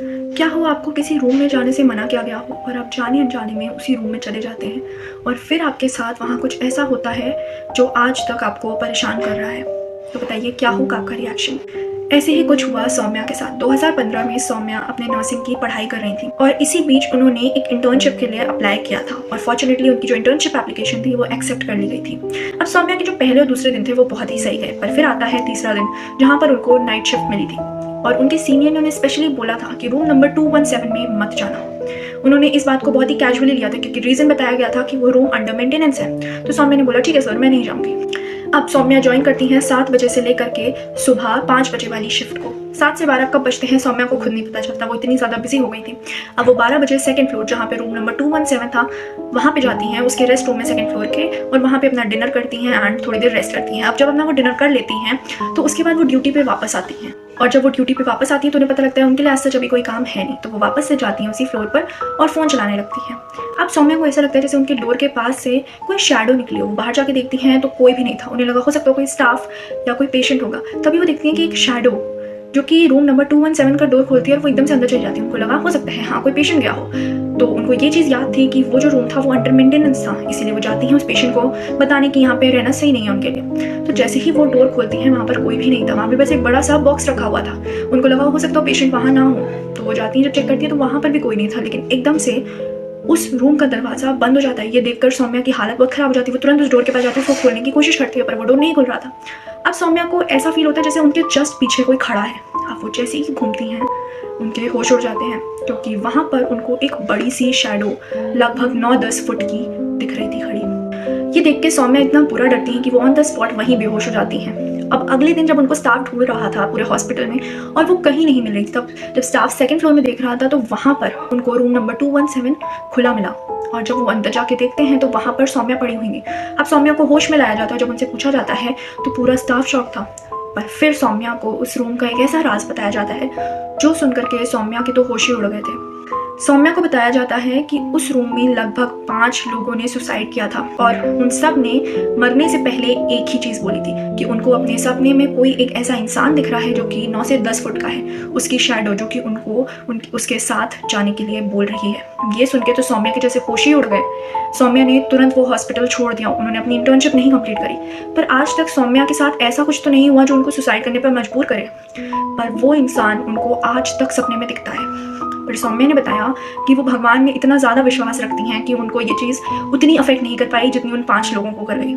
क्या हो आपको किसी रूम में जाने से मना किया गया हो और आप जाने अनजाने में उसी रूम में चले जाते हैं और फिर आपके साथ वहाँ कुछ ऐसा होता है जो आज तक आपको परेशान कर रहा है, तो बताइए क्या होगा आपका रिएक्शन। ऐसे ही कुछ हुआ सौम्या के साथ। 2015 में सौम्या अपने नर्सिंग की पढ़ाई कर रही थी और इसी बीच उन्होंने एक इंटर्नशिप के लिए अप्लाई किया था और फॉर्चुनेटली उनकी जो इंटर्नशिप एप्लीकेशन थी वो एक्सेप्ट कर ली गई थी। अब सौम्या के जो पहले और दूसरे दिन थे वो बहुत ही सही गए, पर फिर आता है तीसरा दिन जहाँ पर उनको नाइट शिफ्ट मिली थी और उनके सीनियर ने उन्हें स्पेशली बोला था कि रूम नंबर 217 में मत जाना। उन्होंने इस बात को बहुत ही कैजुअली लिया था क्योंकि रीज़न बताया गया था कि वो रूम अंडर मेंटेनेंस है। तो सौम्या ने बोला ठीक है सर, मैं नहीं जाऊँगी। अब सौम्या ज्वाइन करती हैं 7 बजे से लेकर के सुबह 5 बजे वाली शिफ्ट को। 7 से 12 कब बजते हैं सौम्या को खुद नहीं पता चलता, वो इतनी ज़्यादा बिजी हो गई थी। अब वो 12 बजे सेकंड फ्लोर जहाँ पे रूम नंबर 217 था वहाँ पे जाती हैं, उसके रेस्ट रूम में सेकंड फ्लोर के, और वहाँ पे अपना डिनर करती हैं एंड थोड़ी देर रेस्ट करती हैं। अब जब अपना वो डिनर कर लेती हैं तो उसके बाद वो ड्यूटी पे वापस आती हैं और जब वो ड्यूटी पे वापस आती हैं तो उन्हें पता लगता है उनके लिए आज सच अभी कोई काम है नहीं, तो वो वापस से जाती हैं उसी फ्लोर पर और फ़ोन चलाने लगती हैं। अब सौम्या को ऐसा लगता है जैसे उनके डोर के पास से कोई शैडो निकली हो। बाहर जाके देखती हैं तो कोई भी नहीं था। उन्हें लगा हो सकता है कोई स्टाफ या कोई पेशेंट होगा। तभी वो देखती हैं कि एक शैडो जो कि रूम नंबर 217 का डोर खोलती है और वो एकदम से अंदर चली जाती है। उनको लगा हो सकता है हाँ कोई पेशेंट गया हो, तो उनको ये चीज़ याद थी कि वो जो रूम था वो अंडर मेंटेनेंस था, इसीलिए वो जाती हैं उस पेशेंट को बताने कि यहाँ पे रहना सही नहीं है उनके लिए। तो जैसे ही वो डोर खोलती हैं वहाँ पर कोई भी नहीं था, वहाँ पे बस एक बड़ा सा बॉक्स रखा हुआ था। उनको लगा हो सकता है पेशेंट वहाँ ना हो, तो वो जाती हैं जब चेक करती है तो वहाँ पर भी कोई नहीं था। लेकिन एकदम से उस रूम का दरवाज़ा बंद हो जाता है। ये देखकर सौम्या की हालत बहुत ख़राब हो जाती है। वो तुरंत उस डोर के पास जाती है, उसको खोलने की कोशिश करती है पर वो डोर नहीं खुल रहा था। अब सौम्या को ऐसा फील होता है जैसे उनके जस्ट पीछे कोई खड़ा है। अब वो जैसे ही घूमती हैं उनके होश उड़ जाते हैं क्योंकि वहाँ पर उनको एक बड़ी सी शैडो लगभग 9-10 फुट की दिख रही थी खड़ी। ये देख के सौम्या इतना बुरा डरती हैं कि वो ऑन द स्पॉट वहीं बेहोश हो जाती हैं। अब अगले दिन जब उनको स्टाफ ढूंढ रहा था पूरे हॉस्पिटल में और वो कहीं नहीं मिल रही थी, तब जब स्टाफ सेकंड फ्लोर में देख रहा था तो वहाँ पर उनको रूम नंबर 217 खुला मिला और जब वो अंदर जाके देखते हैं तो वहाँ पर सौम्या पड़ी हुई है। अब सौम्या को होश में लाया जाता है। जब उनसे पूछा जाता है तो पूरा स्टाफ शॉक था, पर फिर सौम्या को उस रूम का एक ऐसा राज बताया जाता है जो सुन करके सौम्या के तो होश ही उड़ गए थे। सौम्या को बताया जाता है कि उस रूम में लगभग 5 लोगों ने सुसाइड किया था और उन सब ने मरने से पहले एक ही चीज़ बोली थी कि उनको अपने सपने में कोई एक ऐसा इंसान दिख रहा है जो कि 9 से 10 फुट का है, उसकी शैडो जो कि उनको उसके साथ जाने के लिए बोल रही है। ये सुन के तो सौम्या के जैसे होश ही उड़ गए। सौम्या ने तुरंत वो हॉस्पिटल छोड़ दिया। उन्होंने अपनी इंटर्नशिप नहीं कंप्लीट करी, पर आज तक सौम्या के साथ ऐसा कुछ तो नहीं हुआ जो उनको सुसाइड करने पर मजबूर करे, पर वो इंसान उनको आज तक सपने में दिखता है। पर सौम्या ने बताया कि वो भगवान में इतना ज़्यादा विश्वास रखती हैं कि उनको ये चीज़ उतनी अफेक्ट नहीं कर पाई जितनी उन 5 लोगों को कर गई।